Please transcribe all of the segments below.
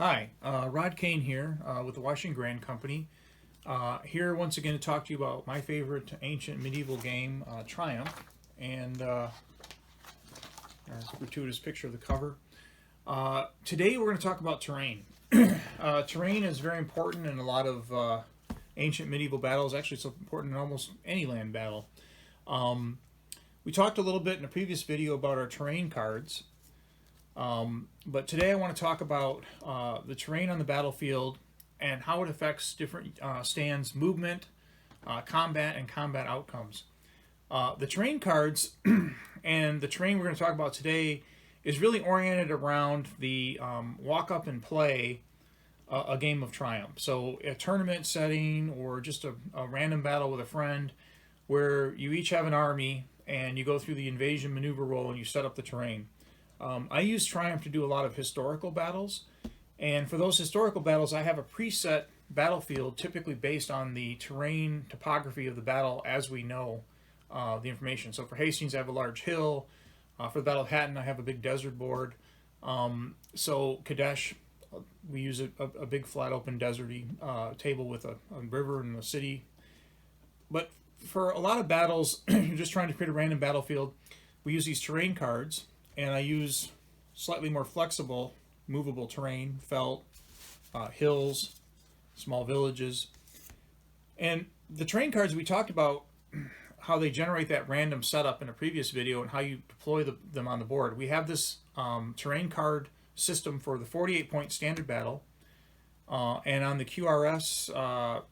Hi, Rod Kane here with the Washington Grand Company. Here once again to talk to you about my favorite ancient medieval game, Triumph, and a gratuitous picture of the cover. Today we're going to talk about terrain. Terrain is very important in a lot of ancient medieval battles. Actually, it's important in almost any land battle. We talked a little bit in a previous video about our terrain cards. But today I want to talk about the terrain on the battlefield and how it affects different stands' movement, combat, and combat outcomes. The terrain cards and the terrain we're going to talk about today is really oriented around the walk up and play a game of Triumph. So a tournament setting or just a random battle with a friend where you each have an army and you go through the invasion maneuver roll and you set up the terrain. I use Triumph to do a lot of historical battles, and for those historical battles I have a preset battlefield typically based on the terrain topography of the battle as we know the information. So for Hastings I have a large hill, for the Battle of Hatton I have a big desert board, so Kadesh we use a big flat open deserty table with a river and a city. But for a lot of battles you're just trying to create a random battlefield, we use these terrain cards. And I use slightly more flexible, movable terrain, felt, hills, small villages. And the terrain cards, we talked about how they generate that random setup in a previous video and how you deploy them on the board. We have this terrain card system for the 48-point standard battle. And on the QRS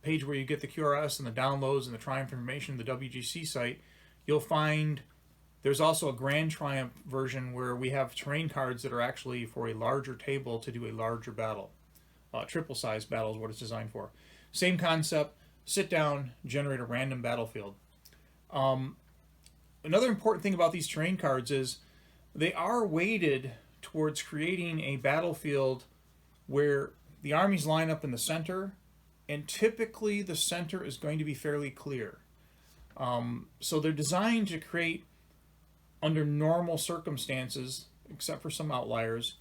page where you get the QRS and the downloads and the Triumph information, the WGC site, you'll find there's also a Grand Triumph version where we have terrain cards that are actually for a larger table to do a larger battle. Triple size battle is what it's designed for. Same concept, sit down, generate a random battlefield. Another important thing about these terrain cards is they are weighted towards creating a battlefield where the armies line up in the center, and typically the center is going to be fairly clear. So they're designed to create, under normal circumstances, except for some outliers,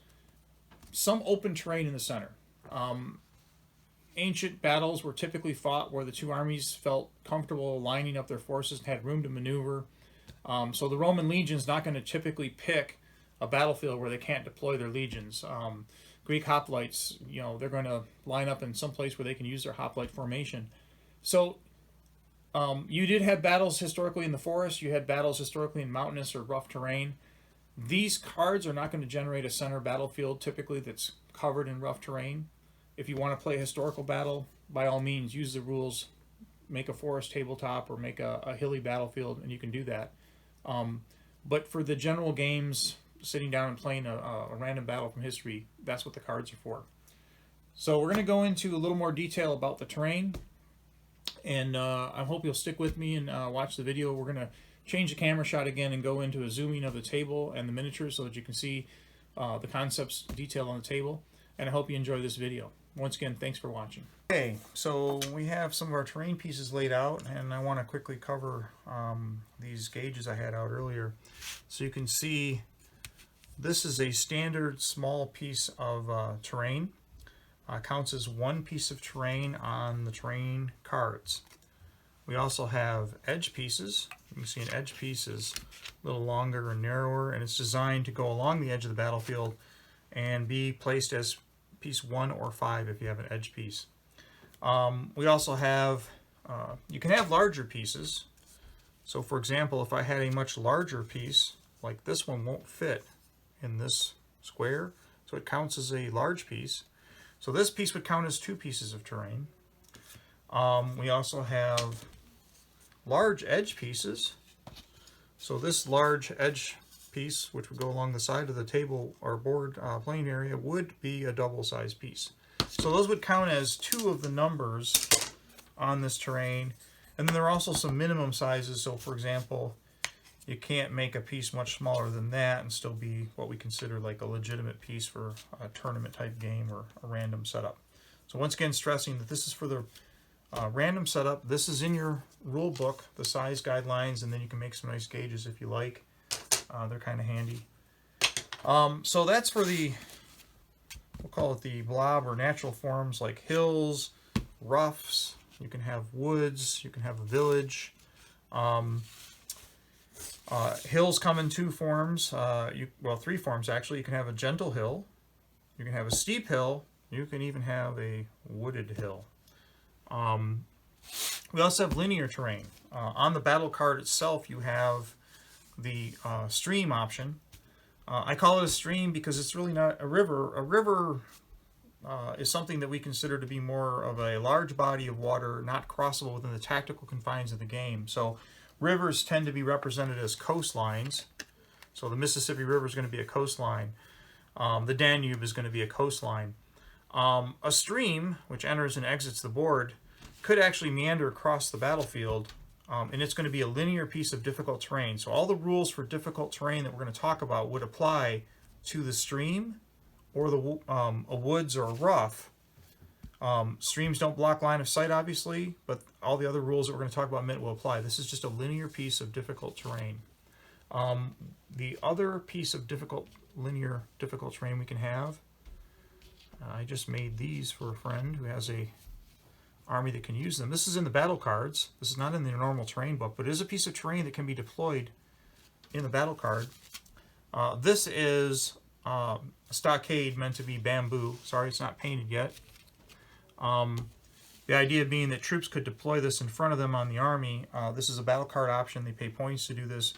some open terrain in the center. Ancient battles were typically fought where the two armies felt comfortable lining up their forces and had room to maneuver. So the Roman legion's not going to typically pick a battlefield where they can't deploy their legions. Greek hoplites, they're going to line up in some place where they can use their hoplite formation. So you did have battles historically in the forest. You had battles historically in mountainous or rough terrain. These cards are not going to generate a center battlefield typically that's covered in rough terrain. If you want to play a historical battle, by all means use the rules, make a forest tabletop or make a hilly battlefield, and you can do that. But for the general games, sitting down and playing a random battle from history, that's what the cards are for. So we're going to go into a little more detail about the terrain. And I hope you'll stick with me and watch the video. We're going to change the camera shot again and go into a zooming of the table and the miniatures so that you can see the concepts detailed on the table. And I hope you enjoy this video. Once again, thanks for watching. Okay, so we have some of our terrain pieces laid out, and I want to quickly cover these gauges I had out earlier. So you can see this is a standard small piece of terrain. Counts as one piece of terrain on the terrain cards. We also have edge pieces. You can see an edge piece is a little longer and narrower, and it's designed to go along the edge of the battlefield and be placed as piece 1 or 5 if you have an edge piece. We also have, you can have larger pieces. So for example, if I had a much larger piece, like this one won't fit in this square, so it counts as a large piece. So this piece would count as 2 pieces of terrain. We also have large edge pieces. So this large edge piece, which would go along the side of the table or board playing area, would be a double-sized piece. So those would count as 2 of the numbers on this terrain. And then there are also some minimum sizes. So for example, you can't make a piece much smaller than that and still be what we consider like a legitimate piece for a tournament type game or a random setup. So once again, stressing that this is for the random setup. This is in your rule book, the size guidelines, and then you can make some nice gauges if you like. They're kind of handy. So that's for the, we'll call it the blob or natural forms like hills, roughs. You can have woods. You can have a village. Hills come in two forms. Well, three forms actually. You can have a gentle hill. You can have a steep hill. You can even have a wooded hill. We also have linear terrain. On the battle card itself, you have the stream option. I call it a stream because it's really not a river. A river is something that we consider to be more of a large body of water, not crossable within the tactical confines of the game. So rivers tend to be represented as coastlines. So the Mississippi River is going to be a coastline. The Danube is going to be a coastline. A stream, which enters and exits the board, could actually meander across the battlefield, and it's going to be a linear piece of difficult terrain. So all the rules for difficult terrain that we're going to talk about would apply to the stream or a woods or a rough. Streams don't block line of sight, obviously, but all the other rules that we're going to talk about in a minute will apply. This is just a linear piece of difficult terrain. The other piece of linear difficult terrain we can have, I just made these for a friend who has a army that can use them. This is in the battle cards. This is not in the normal terrain book, but it is a piece of terrain that can be deployed in the battle card. This is a stockade meant to be bamboo. Sorry, it's not painted yet. The idea being that troops could deploy this in front of them on the army. This is a battle card option. They pay points to do this.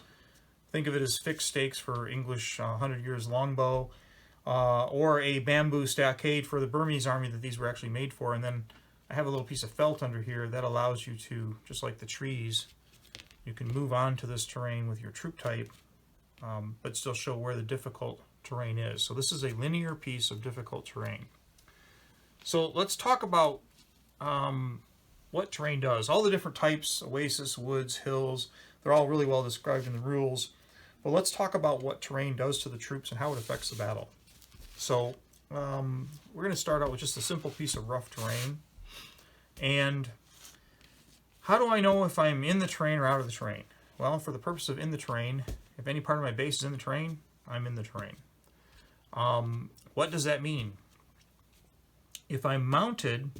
Think of it as fixed stakes for English 100 years longbow, or a bamboo stockade for the Burmese army that these were actually made for. And then I have a little piece of felt under here that allows you to, just like the trees, you can move on to this terrain with your troop type, but still show where the difficult terrain is. So this is a linear piece of difficult terrain. So let's talk about what terrain does. All the different types, oasis, woods, hills, they're all really well described in the rules. But let's talk about what terrain does to the troops and how it affects the battle. So we're going to start out with just a simple piece of rough terrain. And how do I know if I'm in the terrain or out of the terrain? Well, for the purpose of in the terrain, if any part of my base is in the terrain, I'm in the terrain. What does that mean? If I'm mounted,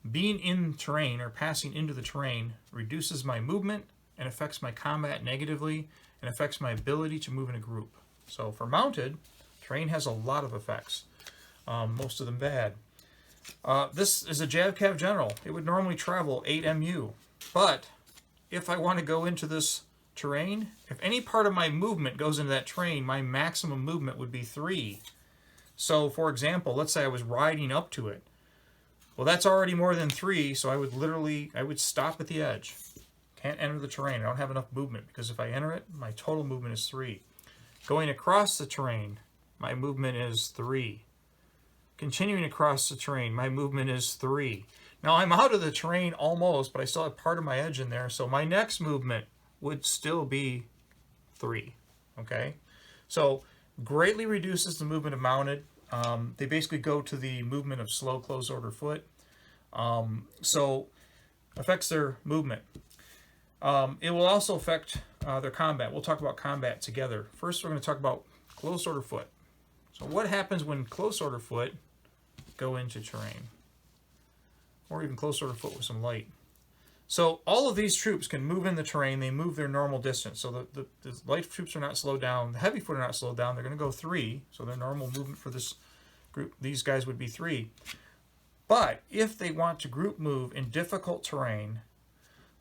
being in terrain or passing into the terrain reduces my movement and affects my combat negatively and affects my ability to move in a group. So for mounted, terrain has a lot of effects, most of them bad. This is a JAVCAV General. It would normally travel 8 MU. But if I want to go into this terrain, if any part of my movement goes into that terrain, my maximum movement would be 3. So for example, let's say I was riding up to it. Well, that's already more than 3, so I would stop at the edge. Can't enter the terrain. I don't have enough movement, because if I enter it, my total movement is 3. Going across the terrain, my movement is 3. Continuing across the terrain, my movement is 3. Now I'm out of the terrain almost, but I still have part of my edge in there, so my next movement would still be 3. Okay? So greatly reduces the movement of mounted. They basically go to the movement of slow close order foot. So affects their movement. It will also affect their combat. We'll talk about combat together. First, we're going to talk about close order foot. So what happens when close order foot go into terrain? Or even close order foot with some light. So all of these troops can move in the terrain. They move their normal distance. So the light troops are not slowed down. The heavy foot are not slowed down. They're going to go 3. So their normal movement for this group, these guys would be 3. But if they want to group move in difficult terrain,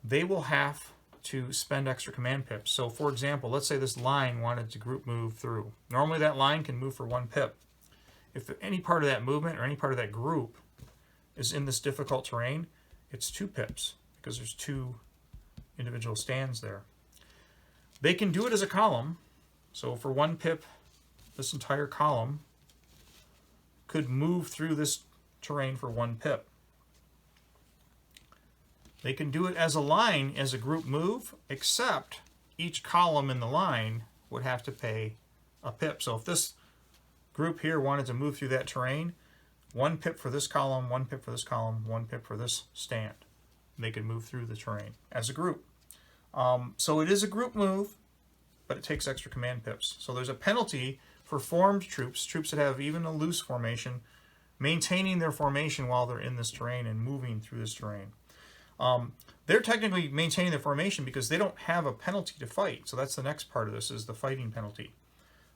they will have to spend extra command pips. So for example, let's say this line wanted to group move through. Normally that line can move for 1 pip. If any part of that movement or any part of that group is in this difficult terrain, it's 2 pips, because there's 2 individual stands there. They can do it as a column. So for 1 pip, this entire column could move through this terrain for 1 pip. They can do it as a line, as a group move, except each column in the line would have to pay a pip. So if this group here wanted to move through that terrain, 1 pip for this column, 1 pip for this column, 1 pip for this stand. They could move through the terrain as a group. So it is a group move, but it takes extra command pips. So there's a penalty for formed troops, troops that have even a loose formation, maintaining their formation while they're in this terrain and moving through this terrain. They're technically maintaining their formation because they don't have a penalty to fight. So that's the next part of this, is the fighting penalty.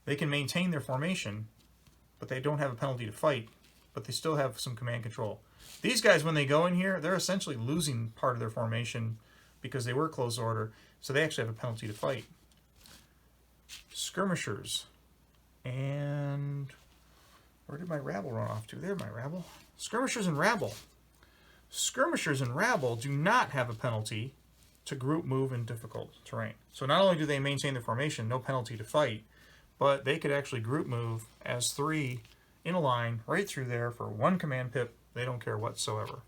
They can maintain their formation, but they don't have a penalty to fight, but they still have some command control. These guys, when they go in here, they're essentially losing part of their formation because they were close order, so they actually have a penalty to fight. Skirmishers. And where did my rabble run off to? There, my rabble. Skirmishers and rabble. Skirmishers and rabble do not have a penalty to group move in difficult terrain. So not only do they maintain their formation, no penalty to fight, but they could actually group move as 3 in a line right through there for 1 command pip. They don't care whatsoever.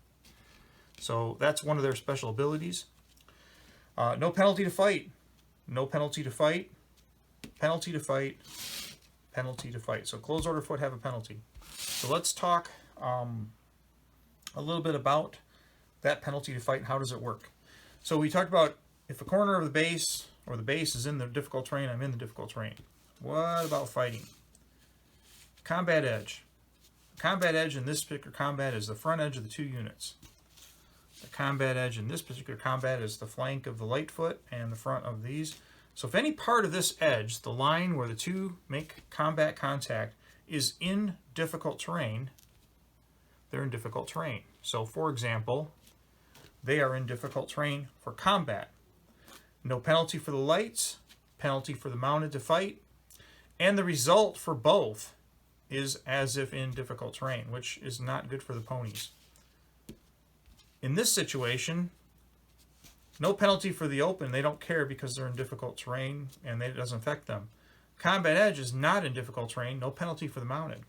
So that's one of their special abilities. No penalty to fight. No penalty to fight. Penalty to fight. Penalty to fight. So close order foot have a penalty. So let's talk a little bit about that penalty to fight and how does it work. So we talked about if a corner of the base or the base is in the difficult terrain, I'm in the difficult terrain. What about fighting? Combat edge. Combat edge in this particular combat is the front edge of the 2 units. The combat edge in this particular combat is the flank of the Lightfoot and the front of these. So if any part of this edge, the line where the 2 make combat contact, is in difficult terrain, they're in difficult terrain. So for example, they are in difficult terrain for combat. No penalty for the lights, penalty for the mounted to fight, and the result for both is as if in difficult terrain, which is not good for the ponies. In this situation, no penalty for the open. They don't care because they're in difficult terrain and it doesn't affect them. Combat edge is not in difficult terrain. No penalty for the mounted.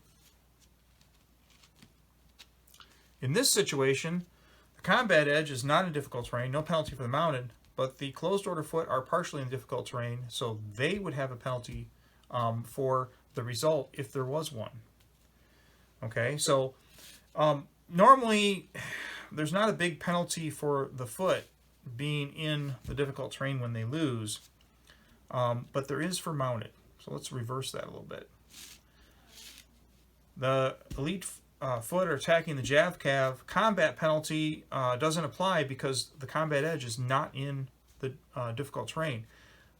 In this situation, the combat edge is not in difficult terrain. No penalty for the mounted, but the closed order foot are partially in difficult terrain, so they would have a penalty for the result if there was one. Okay, so normally there's not a big penalty for the foot being in the difficult terrain when they lose, but there is for mounted. So let's reverse that a little bit. The elite foot are attacking the Jav-Cav. Combat penalty doesn't apply because the combat edge is not in the difficult terrain.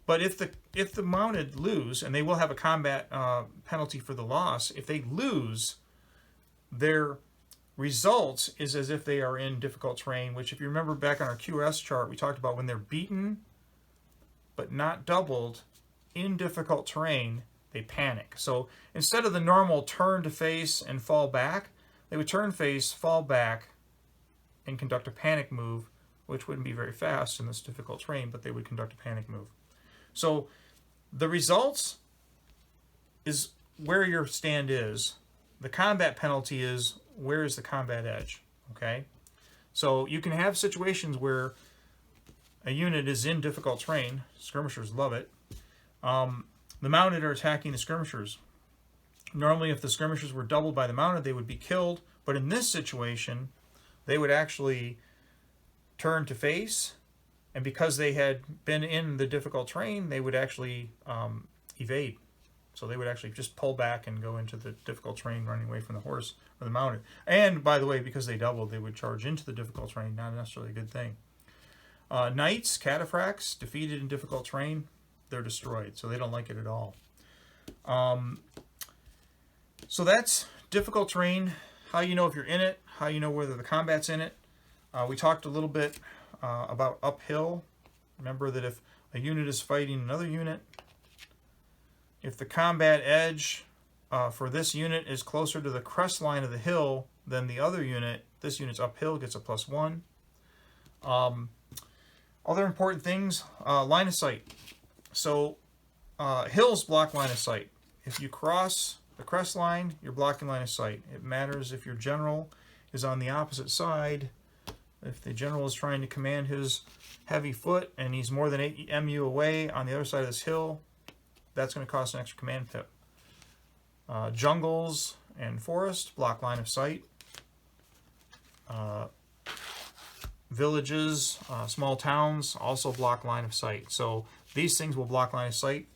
But if the mounted lose, and they will have a combat penalty for the loss, if they lose, their results is as if they are in difficult terrain, which if you remember back on our QRS chart, we talked about when they're beaten but not doubled in difficult terrain, they panic. So instead of the normal turn to face and fall back, they would turn face, fall back, and conduct a panic move, which wouldn't be very fast in this difficult terrain, but they would conduct a panic move. So the results is where your stand is. The combat penalty is where is the combat edge, okay? So you can have situations where a unit is in difficult terrain. Skirmishers love it. The mounted are attacking the skirmishers. Normally, if the skirmishers were doubled by the mounted, they would be killed. But in this situation, they would actually turn to face. And because they had been in the difficult terrain, they would actually evade. So they would actually just pull back and go into the difficult terrain, running away from the horse or the mounted. And by the way, because they doubled, they would charge into the difficult terrain. Not necessarily a good thing. Knights, cataphracts, defeated in difficult terrain, they're destroyed. So they don't like it at all. So that's difficult terrain. How you know if you're in it. How you know whether the combat's in it. We talked a little bit about uphill. Remember that if a unit is fighting another unit, if the combat edge for this unit is closer to the crest line of the hill than the other unit, this unit's uphill, gets a +1. Other important things, line of sight. So hills block line of sight. If you cross the crest line, you're blocking line of sight. It matters if your general is on the opposite side. If the general is trying to command his heavy foot and he's more than 8 MU away on the other side of this hill, that's going to cost an extra command pip. Jungles and forest block line of sight. Villages, small towns also block line of sight. So these things will block line of sight.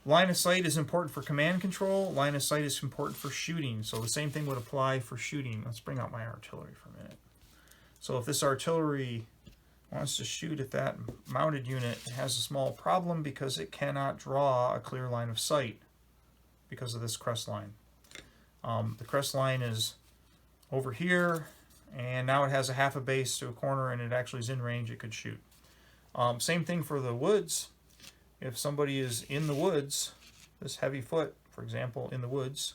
Line of sight is important for command control. Line of sight is important for shooting. So the same thing would apply for shooting. Let's bring out my artillery for a minute. So if this artillery wants to shoot at that mounted unit, it has a small problem because it cannot draw a clear line of sight because of this crest line. The crest line is over here, and now it has a half a base to a corner, and it actually is in range. It could shoot. Same thing for the woods. If somebody is in the woods, this heavy foot, for example, in the woods,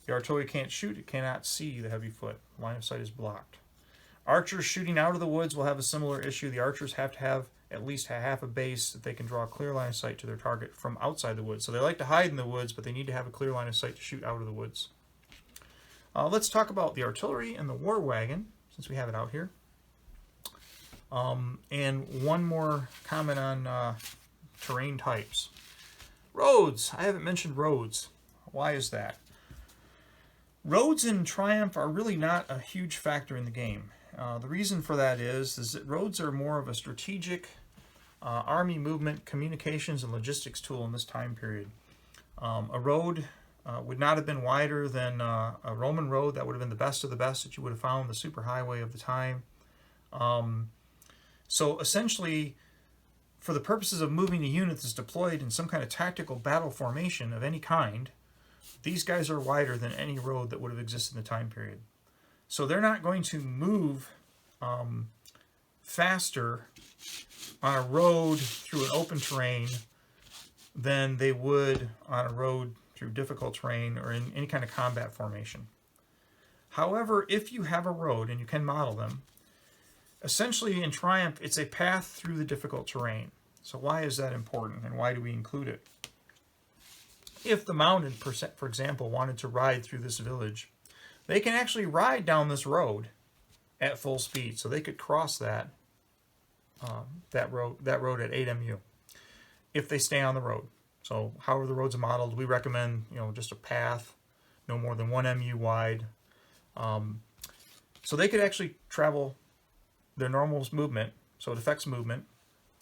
the artillery can't shoot. It cannot see the heavy foot. Line of sight is blocked. Archers shooting out of the woods will have a similar issue. The archers have to have at least a half a base that they can draw a clear line of sight to their target from outside the woods. So they like to hide in the woods, but they need to have a clear line of sight to shoot out of the woods. Let's talk about the artillery and the war wagon, since we have it out here. And one more comment on terrain types. Roads. I haven't mentioned roads. Why is that? Roads in Triumph are really not a huge factor in the game. The reason for that is that roads are more of a strategic army movement, communications, and logistics tool in this time period. A road would not have been wider than a Roman road. That would have been the best of the best that you would have found, the superhighway of the time. So essentially, for the purposes of moving a unit that's deployed in some kind of tactical battle formation of any kind, these guys are wider than any road that would have existed in the time period. So they're not going to move faster on a road through an open terrain than they would on a road through difficult terrain or in any kind of combat formation. However, if you have a road, and you can model them, essentially in Triumph, it's a path through the difficult terrain. So why is that important, and why do we include it? If the mounted, for example, wanted to ride through this village, they can actually ride down this road at full speed. So they could cross that road at 8 MU if they stay on the road. So however the roads are modeled, we recommend just a path, no more than 1 MU wide. So they could actually travel their normal movement. So it affects movement,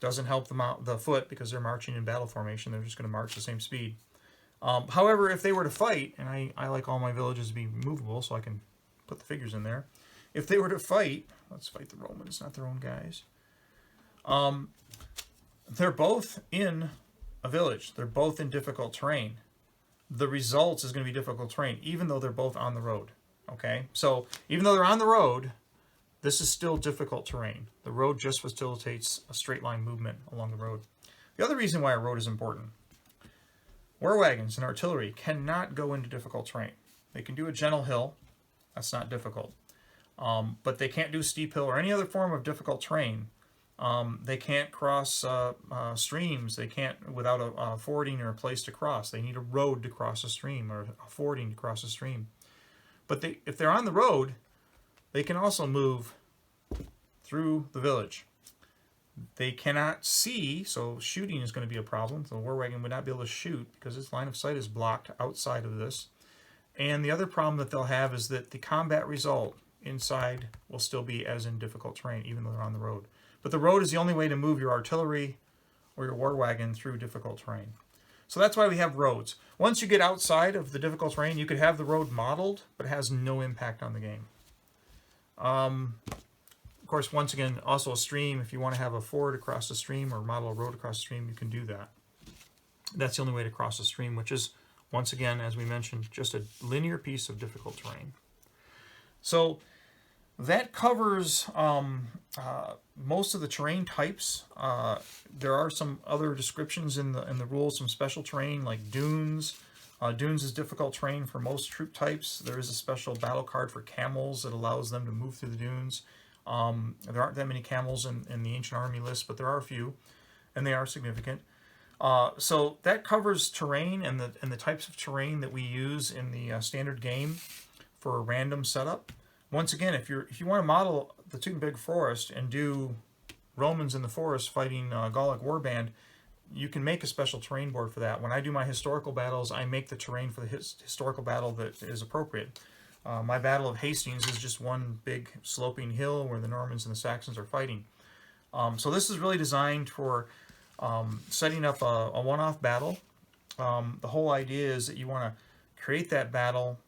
doesn't help the foot because they're marching in battle formation. They're just going to march the same speed. However, if they were to fight, and I like all my villages to be movable so I can put the figures in there. If they were to fight, let's fight the Romans, not their own guys. They're both in a village. They're both in difficult terrain. The results is going to be difficult terrain, even though they're both on the road. Okay? So even though they're on the road, this is still difficult terrain. The road just facilitates a straight line movement along the road. The other reason why a road is important: war wagons and artillery cannot go into difficult terrain. They can do a gentle hill. That's not difficult. But they can't do steep hill or any other form of difficult terrain. They can't cross streams. They can't without a fording or a place to cross. They need a road to cross a stream or a fording to cross a stream. But if they're on the road, they can also move through the village. They cannot see, so shooting is going to be a problem. So the war wagon would not be able to shoot because its line of sight is blocked outside of this. And the other problem that they'll have is that the combat result inside will still be as in difficult terrain, even though they're on the road. But the road is the only way to move your artillery or your war wagon through difficult terrain. So that's why we have roads. Once you get outside of the difficult terrain, you could have the road modeled, but it has no impact on the game. Of course, once again, also a stream. If you want to have a ford across the stream or model a road across the stream, you can do that. That's the only way to cross the stream, which is, once again, as we mentioned, just a linear piece of difficult terrain. So that covers most of the terrain types. There are some other descriptions in the rules, some special terrain like dunes. Dunes is difficult terrain for most troop types. There is a special battle card for camels that allows them to move through the dunes. There aren't that many camels in the ancient army list, but there are a few, and they are significant. So that covers terrain and the types of terrain that we use in the standard game for a random setup. Once again, if you want to model the Teutoburg Forest and do Romans in the forest fighting Gallic warband, you can make a special terrain board for that. When I do my historical battles, I make the terrain for the historical battle that is appropriate. My Battle of Hastings is just one big sloping hill where the Normans and the Saxons are fighting. So this is really designed for setting up a one-off battle The whole idea is that you want to create that battle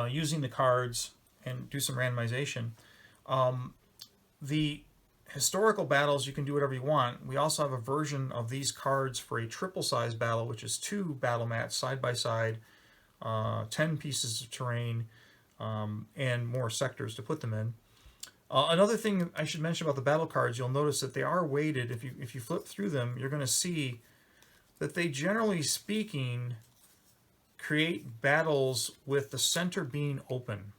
using the cards and do some randomization. The historical battles, you can do whatever you want. We also have a version of these cards for a triple size battle, which is 2 battle mats side by side, 10 pieces of terrain, and more sectors to put them in. Another thing I should mention about the battle cards, you'll notice that they are weighted. If you flip through them, you're going to see that they, generally speaking, create battles with the center being open.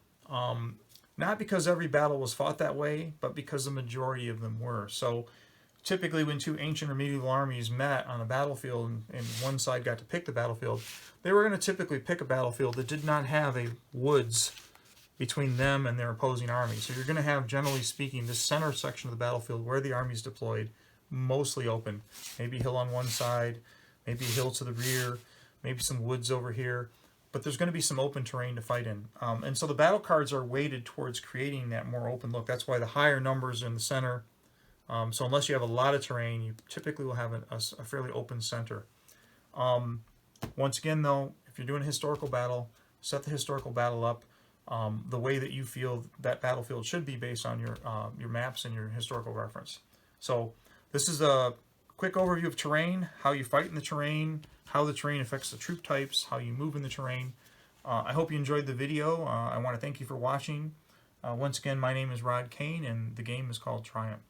Not because every battle was fought that way, but because the majority of them were. So typically when 2 ancient or medieval armies met on a battlefield and one side got to pick the battlefield, they were going to typically pick a battlefield that did not have a woods between them and their opposing army. So you're going to have, generally speaking, this center section of the battlefield where the army is deployed mostly open. Maybe a hill on one side, maybe a hill to the rear, maybe some woods over here, but there's going to be some open terrain to fight in. And so the battle cards are weighted towards creating that more open look. That's why the higher numbers are in the center. So unless you have a lot of terrain, you typically will have a fairly open center. Once again, though, if you're doing a historical battle, set the historical battle up the way that you feel that battlefield should be based on your maps and your historical reference. So this is a quick overview of terrain, how you fight in the terrain, how the terrain affects the troop types, how you move in the terrain. I hope you enjoyed the video. I want to thank you for watching. Once again, my name is Rod Kane, and the game is called Triumph.